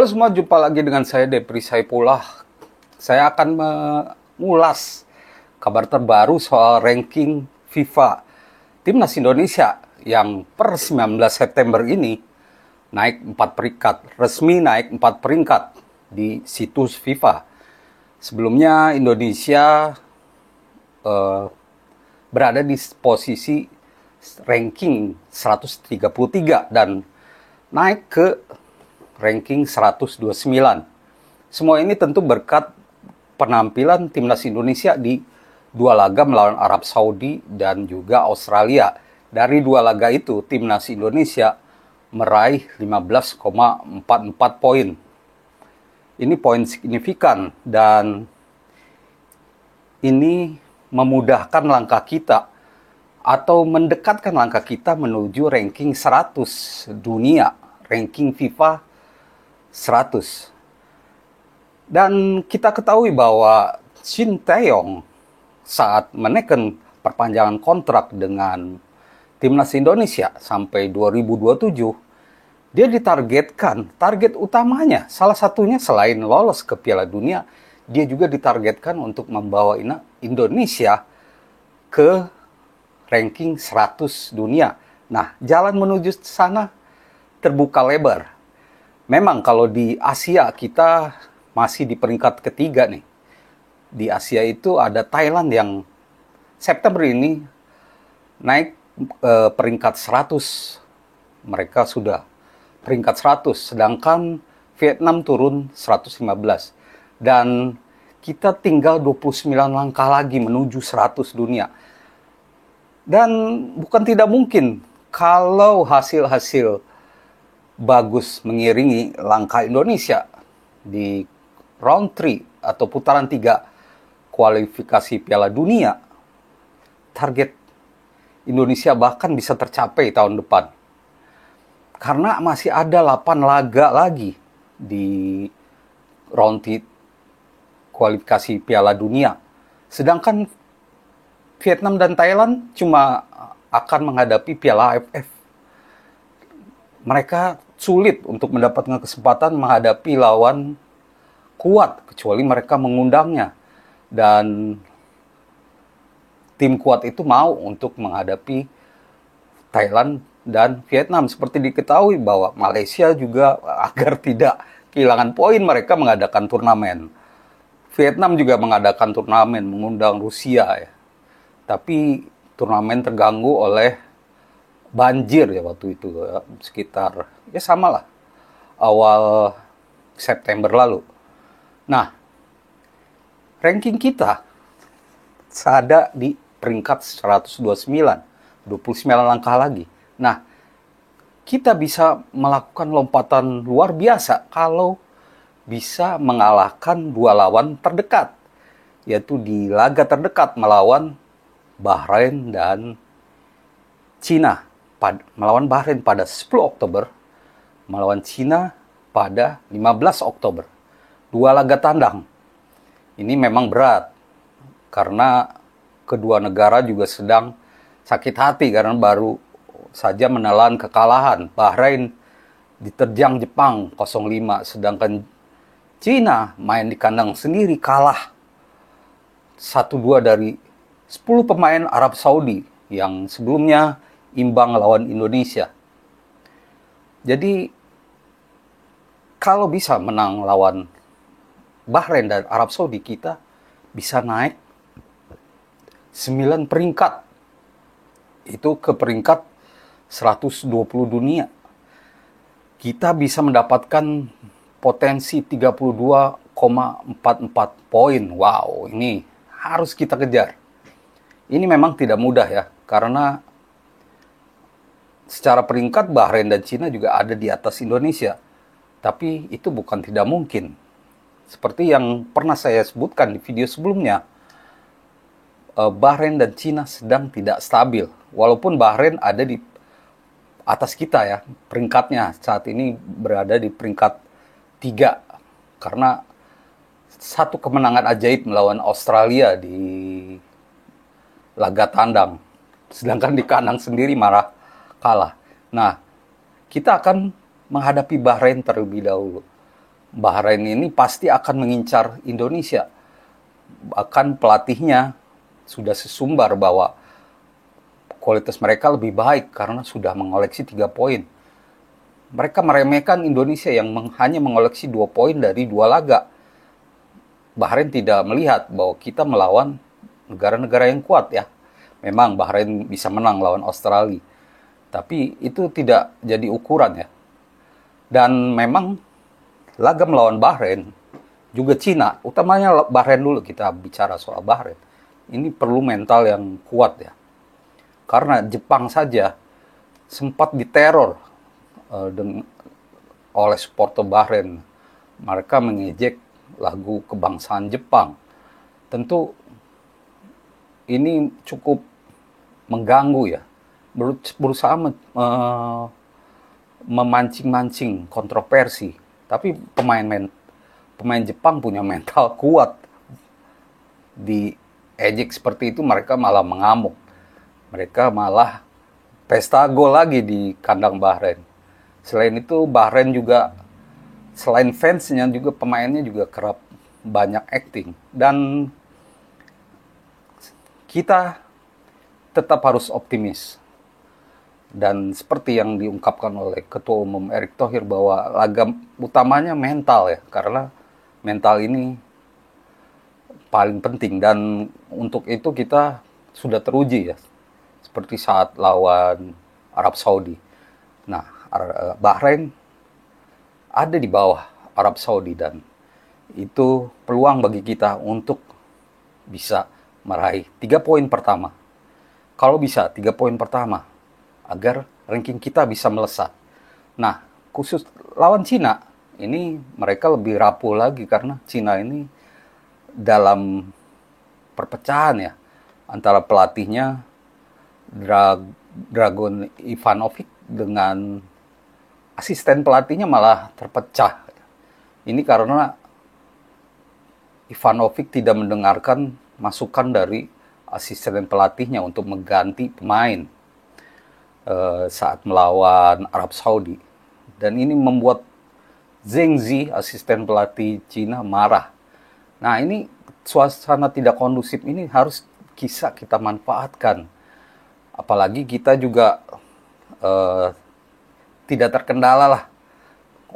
Halo semua, jumpa lagi dengan saya Depri Saipullah. Saya akan mengulas kabar terbaru soal ranking FIFA Timnas Indonesia yang per 19 September ini naik 4 peringkat, resmi naik 4 peringkat di situs FIFA. Sebelumnya Indonesia berada di posisi ranking 133 dan naik ke ranking 129. Semua ini tentu berkat penampilan timnas Indonesia di dua laga melawan Arab Saudi dan juga Australia. Dari dua laga itu, timnas Indonesia meraih 15,44 poin. Ini poin signifikan dan ini memudahkan langkah kita atau mendekatkan langkah kita menuju ranking 100 dunia, ranking FIFA 100. Dan kita ketahui bahwa Shin Tae-yong saat menekan perpanjangan kontrak dengan timnas Indonesia sampai 2027, dia ditargetkan, target utamanya salah satunya selain lolos ke Piala Dunia, dia juga ditargetkan untuk membawa Indonesia ke ranking 100 dunia. Nah, jalan menuju sana terbuka lebar. Memang kalau di Asia kita masih di peringkat ketiga nih. Di Asia itu ada Thailand yang September ini naik peringkat 100. Mereka sudah peringkat 100, sedangkan Vietnam turun 115. Dan kita tinggal 29 langkah lagi menuju 100 dunia. Dan bukan tidak mungkin kalau hasil-hasil bagus mengiringi langkah Indonesia di round 3 atau putaran 3 kualifikasi Piala Dunia, target Indonesia bahkan bisa tercapai tahun depan. Karena masih ada 8 laga lagi di round 3 kualifikasi Piala Dunia. Sedangkan Vietnam dan Thailand cuma akan menghadapi Piala AFF. Mereka sulit untuk mendapatkan kesempatan menghadapi lawan kuat, kecuali mereka mengundangnya. Dan tim kuat itu mau untuk menghadapi Thailand dan Vietnam. Seperti diketahui bahwa Malaysia juga agar tidak kehilangan poin, mereka mengadakan turnamen. Vietnam juga mengadakan turnamen, mengundang Rusia ya. Tapi turnamen terganggu oleh banjir ya waktu itu ya, sekitar ya samalah awal September lalu. Nah, ranking kita ada di peringkat 129, 29 langkah lagi. Nah, kita bisa melakukan lompatan luar biasa kalau bisa mengalahkan dua lawan terdekat, yaitu di laga terdekat melawan Bahrain dan Cina. Melawan Bahrain pada 10 Oktober, melawan Cina pada 15 Oktober. Dua laga tandang. Ini memang berat, karena kedua negara juga sedang sakit hati karena baru saja menelan kekalahan. Bahrain diterjang Jepang 0-5, sedangkan Cina main di kandang sendiri kalah 1-2 dari 10 pemain Arab Saudi yang sebelumnya imbang lawan Indonesia. Jadi kalau bisa menang lawan Bahrain dan Arab Saudi, kita bisa naik 9 peringkat. Itu ke peringkat 120 dunia. Kita bisa mendapatkan potensi 32,44 poin. Wow, ini harus kita kejar. Ini memang tidak mudah ya, karena secara peringkat Bahrain dan Cina juga ada di atas Indonesia. Tapi itu bukan tidak mungkin. Seperti yang pernah saya sebutkan di video sebelumnya, Bahrain dan Cina sedang tidak stabil. Walaupun Bahrain ada di atas kita ya, peringkatnya saat ini berada di peringkat 3. Karena satu kemenangan ajaib melawan Australia di laga tandang. Sedangkan di kandang sendiri malah kalah. Nah, kita akan menghadapi Bahrain terlebih dahulu. Bahrain ini pasti akan mengincar Indonesia. Bahkan pelatihnya sudah sesumbar bahwa kualitas mereka lebih baik karena sudah mengoleksi 3 poin. Mereka meremehkan Indonesia yang hanya mengoleksi 2 poin dari 2 laga. Bahrain tidak melihat bahwa kita melawan negara-negara yang kuat ya. Memang Bahrain bisa menang lawan Australia. Tapi itu tidak jadi ukuran ya. Dan memang laga melawan Bahrain, juga Cina, utamanya Bahrain dulu kita bicara soal Bahrain. Ini perlu mental yang kuat ya. Karena Jepang saja sempat diteror oleh supporter Bahrain. Mereka mengejek lagu kebangsaan Jepang. Tentu ini cukup mengganggu ya. Berusaha memancing-mancing kontroversi. Tapi pemain Jepang punya mental kuat. Diejek seperti itu mereka malah mengamuk. Mereka malah pesta gol lagi di kandang Bahrain. Selain itu Bahrain juga, selain fansnya juga pemainnya juga kerap banyak acting. Dan kita tetap harus optimis. Dan seperti yang diungkapkan oleh Ketua Umum Erick Thohir bahwa laga utamanya mental ya. Karena mental ini paling penting. Dan untuk itu kita sudah teruji ya. Seperti saat lawan Arab Saudi. Nah, Bahrain ada di bawah Arab Saudi dan itu peluang bagi kita untuk bisa meraih 3 poin pertama. Kalau bisa 3 poin pertama agar ranking kita bisa melesat. Nah, khusus lawan Cina, ini mereka lebih rapuh lagi karena Cina ini dalam perpecahan ya antara pelatihnya Dragan Ivanovic dengan asisten pelatihnya malah terpecah. Ini karena Ivanovic tidak mendengarkan masukan dari asisten pelatihnya untuk mengganti pemain saat melawan Arab Saudi. Dan ini membuat Zheng Zi, asisten pelatih Cina, marah. Nah, ini suasana tidak kondusif ini harus kita manfaatkan. Apalagi kita juga tidak terkendala lah.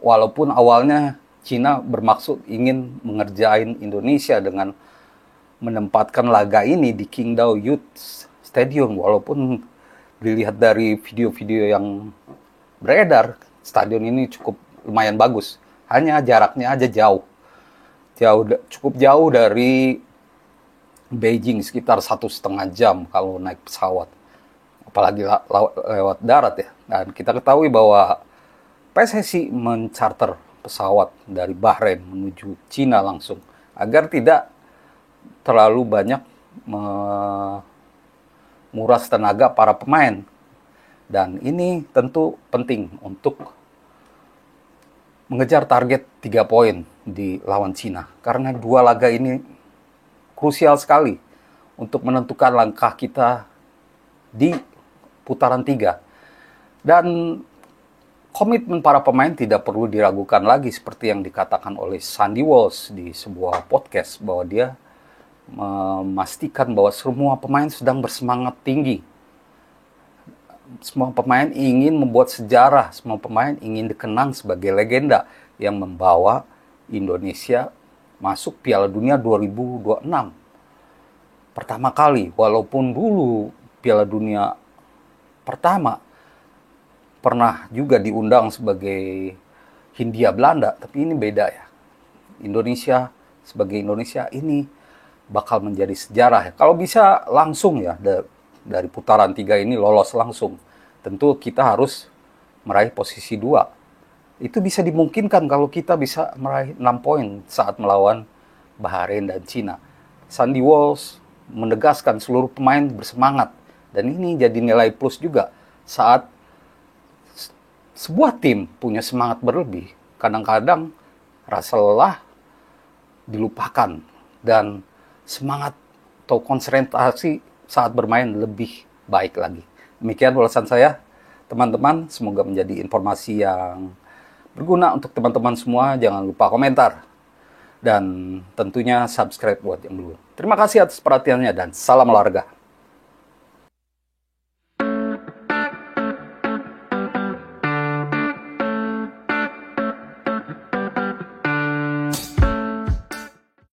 Walaupun awalnya Cina bermaksud ingin mengerjain Indonesia dengan menempatkan laga ini di Qingdao Youth Stadium. Walaupun dilihat dari video-video yang beredar, stadion ini cukup lumayan bagus. Hanya jaraknya aja jauh. Cukup jauh dari Beijing, sekitar 1,5 jam kalau naik pesawat. Apalagi lewat darat ya. Dan kita ketahui bahwa PSSI mencarter pesawat dari Bahrain menuju Cina langsung agar tidak terlalu banyak menguras tenaga para pemain. Dan ini tentu penting untuk mengejar target 3 poin di lawan Cina. Karena 2 laga ini krusial sekali untuk menentukan langkah kita di putaran 3. Dan komitmen para pemain tidak perlu diragukan lagi seperti yang dikatakan oleh Sandy Walsh di sebuah podcast bahwa dia memastikan bahwa semua pemain sedang bersemangat tinggi. Semua pemain ingin membuat sejarah, semua pemain ingin dikenang sebagai legenda yang membawa Indonesia masuk Piala Dunia 2026. Pertama kali, walaupun dulu Piala Dunia pertama pernah juga diundang sebagai Hindia Belanda, tapi ini beda ya. Indonesia sebagai Indonesia ini bakal menjadi sejarah ya. Kalau bisa langsung ya dari putaran 3 ini lolos langsung. Tentu kita harus meraih posisi 2. Itu bisa dimungkinkan kalau kita bisa meraih 6 poin saat melawan Bahrain dan Cina. Sandy Walsh menegaskan seluruh pemain bersemangat. Dan ini jadi nilai plus juga saat sebuah tim punya semangat berlebih. Kadang-kadang rasa lelah dilupakan dan semangat atau konsentrasi saat bermain lebih baik lagi. Demikian ulasan saya, teman-teman. Semoga menjadi informasi yang berguna untuk teman-teman semua. Jangan lupa komentar. Dan tentunya subscribe buat yang belum. Terima kasih atas perhatiannya dan salam olahraga.